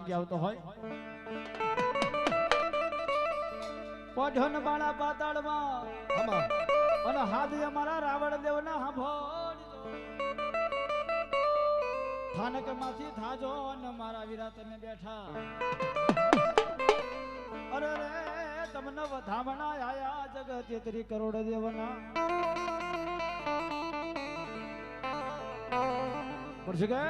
વાસિંગ આવતો હોય પોઢન બાળા પાતાળમાં અને હાથ અમારા રાવણ દેવના સાંભળજો સ્થાનક માંથી થાજો અને મારા વીરા તમે બેઠા અરે રે તમને વધામણા આયા જગત 33 કરોડ દેવના પડશે કે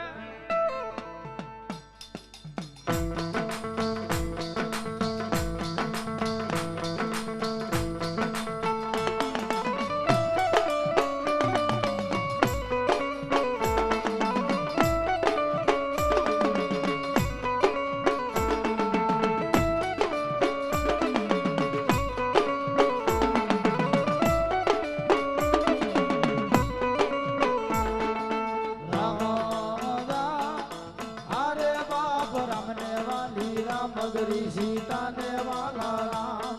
મગરી સીતા ને વાલા રામ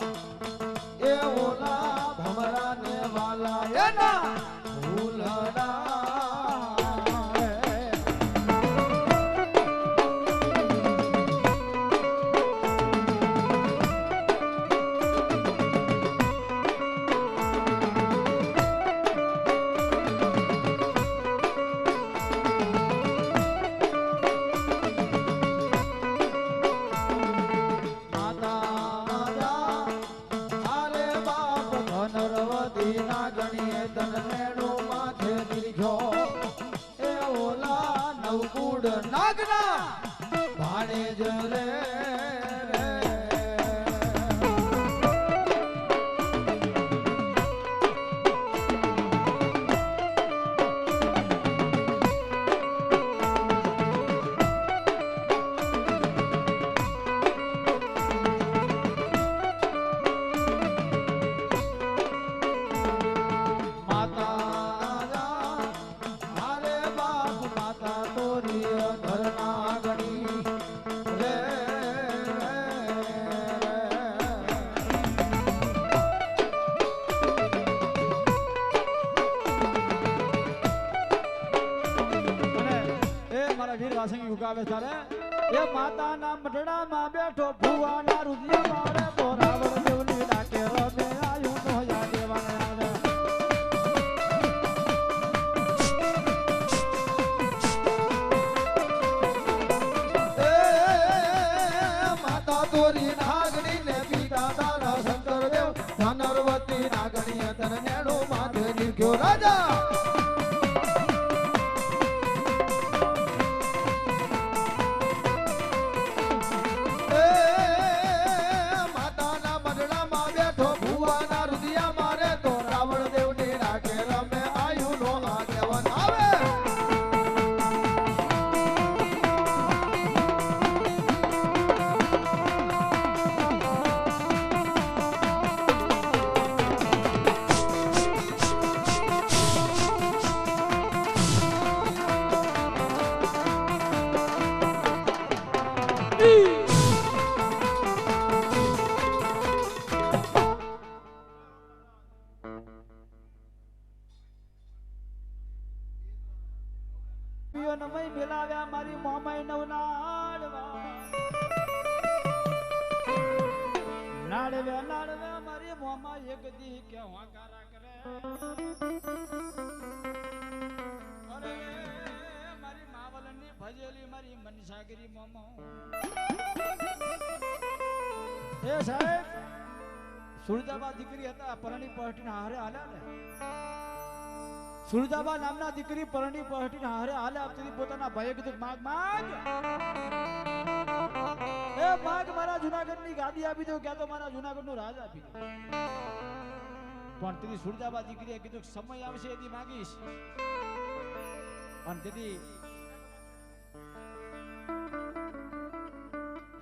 એ ઓલા ભમરા ને વાલા એના ભૂલડા નાગના ભાણે જરે ઉગાવે તારે એ માતાના મઢડામાં બેઠો ભુવાના રુદિયા મારે તો રાવણ દેવની ડાકે રમે આયુ નો યા દેવાને આવે માતા તોરી નાગણી ને પિતા તારા શંકર દેવ ધનરવતી નાગણી તન નેણો માથે લીખ્યો રાજા મિલાવ્યા મારી મોમાઈ નવનાડવા નાડવ્યા મારી મોમા એક દી કે વાકારા કરે અરે મારી માવલની ભજેલી મારી મનસાગરી મોમો એ સાહેબ સુરજાબા દીકરી હતા પરણી પહટીના હારે હાલ્યા ને સુરજાબા નામના દીકરી પરણી પહટીના હારે હાલે આપતી પોતાના ભાઈએ કીધું માગ માગ એ માગ મારા જુનાગઢની ગાદી આપી દો ક્યાં તો મારા જુનાગઢનો રાજ આપી દો પણ તેની સુરજાબા દીકરીએ કીધું સમય આવશે એથી માગીશ અને તેથી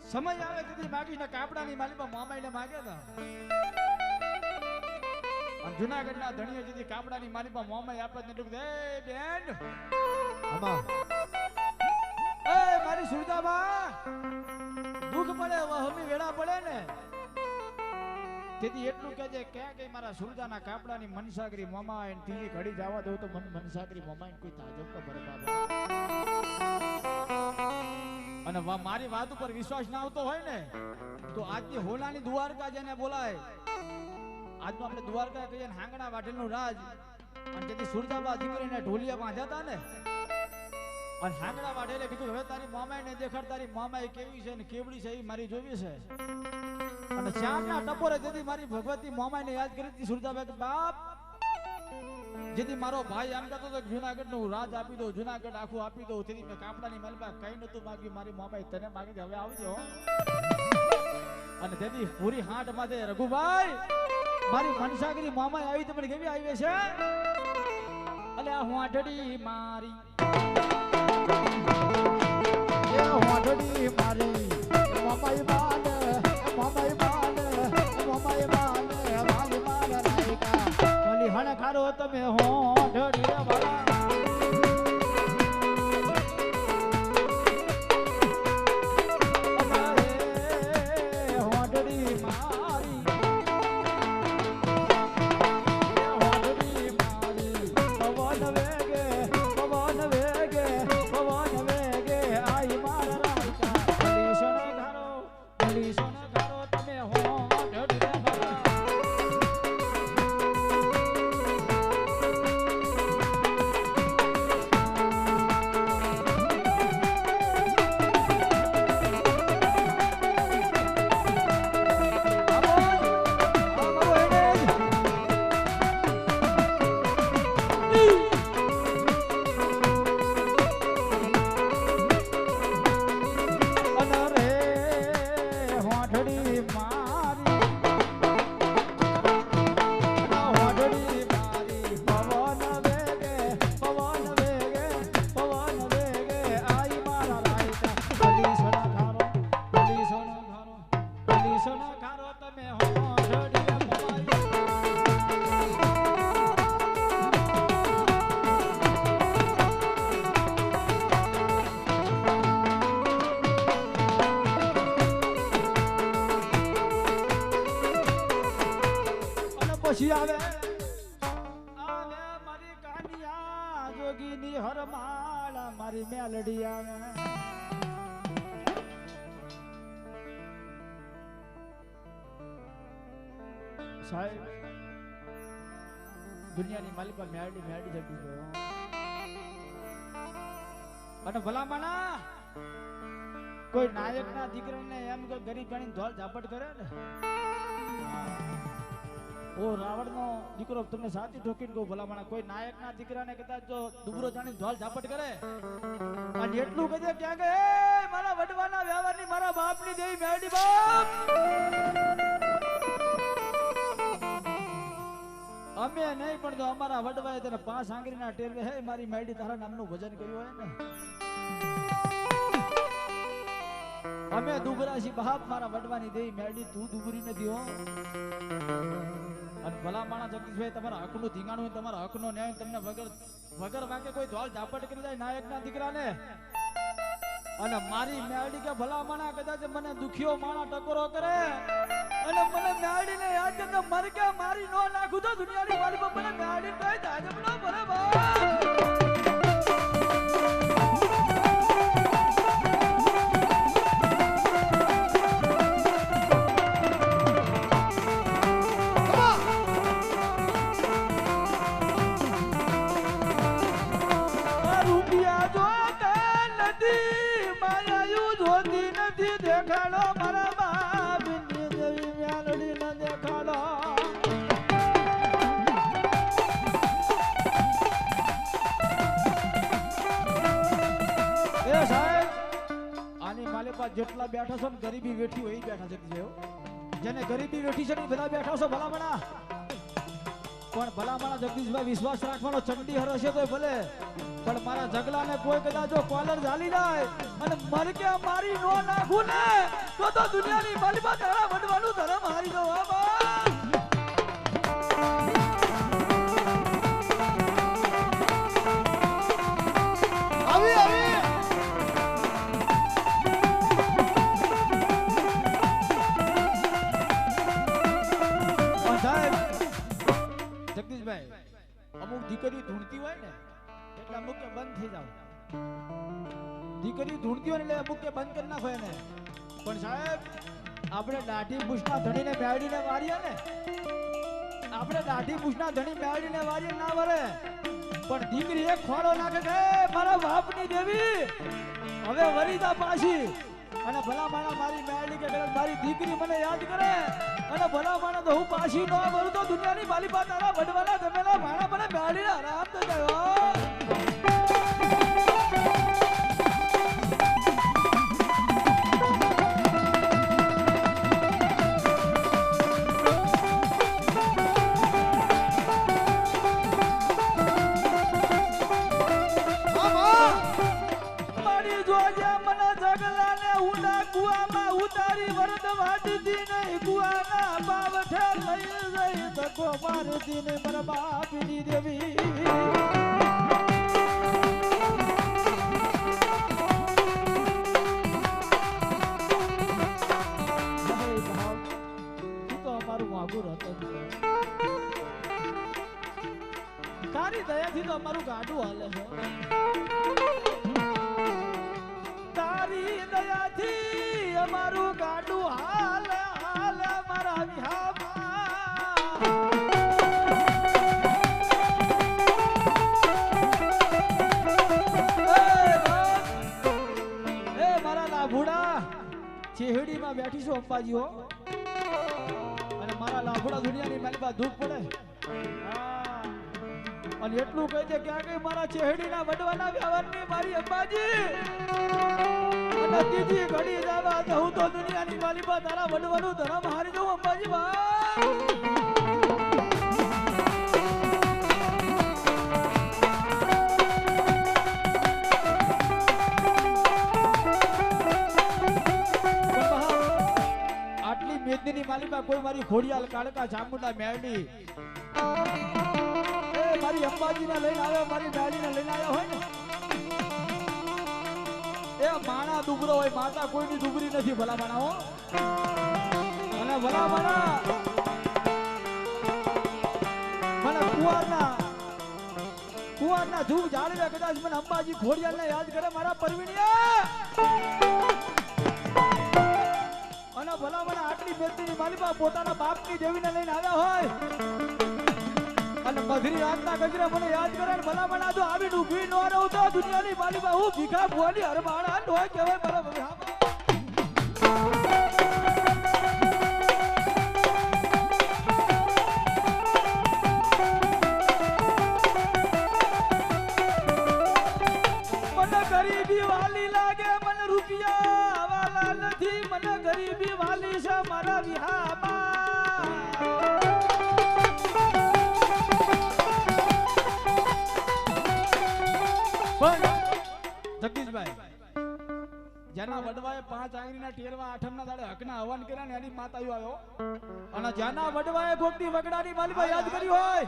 સમય આવે તેથી માગીશ ને કાપડાની માલીમાં મામાઈને માગ્યા હતા જુનાગઢના ધણીએ જેથી કાપડાની માલીમાં મોમાઈ આપત ને ટૂંક દે બેન આમાં એ મારી સુરજાબા દુઃખ પડે વહમી વેળા પડે ને તેથી એટલું કહેજે ક્યાં કઈ મારા સુરજાના કાપડાની મનસાગરી મોમાઈ ને તીજી ઘડી જવા દઉં તો મનસાગરી મોમાઈ કોઈ તાજબ તો ભરે બાબા અને મારી વાત ઉપર વિશ્વાસ ના આવતો હોય ને તો આજની હોલાની દ્વારકા જેને બોલાય, આજનું આપણે દ્વારકા કહીએ ને હાંગણા વાટેલનું રાજ, અને જેથી સુરજાબા દીકરીને ઢોલિયા બાંધ્યા ને, અને હાંગણા વાટેલે કીધું હવે તારી મામાએ ને દેખાડ, તારી મામાએ કેવી છે ને કેવડી છે એ મારી જોવી છે. અને ચારના ટપોરે જેથી મારી ભગવતી મામાને યાદ કરી હતી સુરજાબા કે બાપ, જેથી મારો ભાઈ એમ કહેતો હતો કે જુનાગઢ નું રાજ આપી દો, જુનાગઢ આખું આપી દો, તેથી મેં કાપડાની મલમાં કઈ નતું માગ્યું, મારી મામાએ તને માગી હવે આવજો. અને તેથી પૂરી હાટ માં રઘુભાઈ મારી મનસાગરી મામાએ આવી તમને કેવી આવી છે, અલે આ હોંઢડી મારી, એ હોંઢડી મારી મામાઈ બાને, મામાઈ બાને, મામાઈ બાને, મારી બાને રાયકા મલી હણ ખારો તમે હોંઢડી વાળા. પછી આવે મારી કાનિયા જોગીની હરમાળા મારી મેલડી આવે. સાહેબ દુનિયાની માલિકા મેલડી મેલડી જતી ગયો. અને ભલામણા કોઈ નાયકના દીકરાને એમ કે ગરીબ ગણીને ધોળ ઝાપટ કરે ને, ઓ રાવણનો દીકરો તમને સાચી ઠોકીને કહું ભલામણા, કોઈ નાયકના દીકરાને કદાચ જો દુબરો જાણીને ધોળ ઝાપટ કરે અને એટલું કહે ક્યાં કે મારા વડવાના વ્યવહારની મારા બાપની દેવી મેલડી બાપ, અમે નહીં પણ તો અમારા વડવાએ તેને 5 આંગળીના ટેરવે હે મારી મેલડી તારા નામનું ભજન કર્યું હોય ને, અમે દુબરાશી બાપ મારા વડવાની દેવી મેલડી તું દુબરી નથી હો. અને ભલા માણા જગદીશભાઈ તમારા હકનું ધીંગાણું હોય, તમારા હકનો ન્યાય તમને વગર વાકે કોઈ ધોળ ઝાપટ કરી જાય નાયકના દીકરાને, અને મારી મેલડી કે ભલા માણા કદાચ મને દુખિયો માણા ટકોરો કરે અને મને મેલડીને યાદ કે મર કે મારી નો નાખું તો દુનિયાની વાળી પર મને મેલડી કહી જાય બનો બરાબર. દેખાડો મારા બાપની દેવી મેલડી ને દેખાડો. એ સાહેબ આની માલે પાસે જેટલા બેઠા છો ને ગરીબી વેઠી હોય એ બેઠા છે, જેને ગરીબી વેઠી છે ને બધા બેઠા છો ભલામણા, પણ ભલામણા જગદીશભાઈ વિશ્વાસ રાખવાનો, ચંડી હર હશે તો ભલે પણ મારા જગલાને કોઈ કદાચ જો કોલર ઝાલી જાય અને મર કે મારી નો નાખું ને તો દુનિયાની માલિકા તારા વડવાનું ધર્મ હારી દો. આવી આવી સાહેબ જગદીશભાઈ અમુક દીકરીઓ ધૂણતી હોય ને એટલે અમુક બંધ થઈ જાવ, દીકરી ધૂણતી હોય ને એટલે અમુક કે બંધ કરી નાખો એને. પણ સાહેબ આપણે દાઢી પૂછના ધણીને મેળવીને વારીએ ને, આપણે દાઢી પૂછના ધણી મેળવીને વારીએ ના વરે, પણ દીકરી એક ખોળો નાખે કે મારા બાપની દેવી હવે વરીદા પાછી, અને ભલા માણા મારી મેળવી કે કદાચ મારી દીકરી મને યાદ કરે, અને ભલા માણા તો હું પાછી ન વરું તો દુનિયાની માલિપા તારા વડવાના જમેલા માણા મને મેળવીને આરામ તો ગયો. મારા બાપની દેવી તો અમારું માગુર હતું, તારી દયાથી તો અમારું ગાડું હાલે છે, તારી દયાથી અમારું ગાડું હાલે હાલે મારા વિહામાં. ચેહડીમાં બેઠી છું અંબાજી હો, અને મારા લાભડા દુનિયાની મારી પાસે દુઃખ પડે, અને એટલું કહી દે ક્યાં ગઈ મારા ચેહડીના વડવાના વ્યવહારની મારી અંબાજી, અને ત્રીજી ઘડી જાવા તો હું તો દુનિયાની મારી પાસે તારા વડવાનું ધરમ હારી દઉં અંબાજી બા. મેદની માલિકા કોઈ મારી ખોડિયાલ કાળકા ચામુંડા મેળવી એ મારી અંબાજીને લઈને આવ્યો, મારી મેળવીને લઈને આવ્યો હોય ને, એ માણા દુબરો હોય, માતા કોઈની દુબરી નથી ભલા માણા હો, અને ભલા માણા મને કુવારના ધૂપ જાળવે કદાચ મને અંબાજી ખોડિયાલને યાદ કરે મારા પરવીણિયા, અને ભલા મને આટલી બેદની માલિકા પોતાના બાપની દેવીને લઈને આવ્યા હોય, અને મધરી રાતના ગજરે મને યાદ કરે, ને ભલા મને જો આવીને ઊભી ન રહું તો દુનિયાની માલિકા હું ભીખા ભોની હરબાણા નો કહેવાય બરાબર. મને ગરીબી વાલી લાગે, મને રૂપિયા વાલા નથી, મને ગરીબી વાલી છે મારા વિહામાં. જગદીશભાઈ જેના વડવાએ 5 આંગળીના ટેરવા આઠમના દાડે હકના હવન કર્યા ને એની માતાઓ આવ્યો, અને જેના વડવાએ ગોપની વગડાની માલિકા યાદ કરી હોય,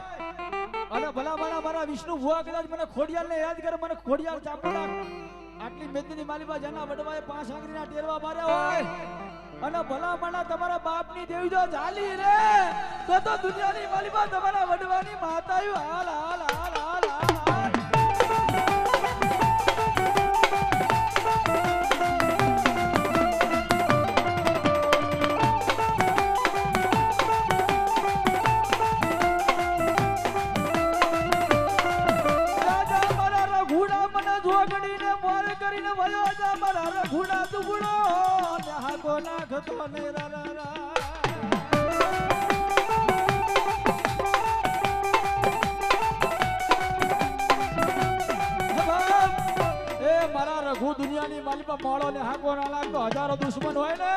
અને ભલા મારા વિષ્ણુ ભુવા કદાચ મને ખોડિયાલને યાદ કરે, મને ખોડિયાલ ચાપડા આટલી મેદની માલિકા જેના વડવાએ 5 આંગળીના ટેરવા માર્યા હોય, અને ભલા માણા તમારા બાપની દેવી જો ચાલી રે તો દુનિયાની માલિકા તમારા વડવાની માતાઓ હાલ હાલ હાલ હાલ હાલ. જોગડીને મોર કરીને વયો જા મારા રઘુડા દુગડો હાકો નાખતો ને રા. એ મારા રઘુ દુનિયાની માલિકા મોળો ને હાકો ના લાગતો, હજારો દુશ્મન હોય ને,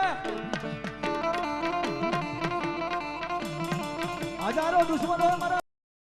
હજારો દુશ્મન હોય મારા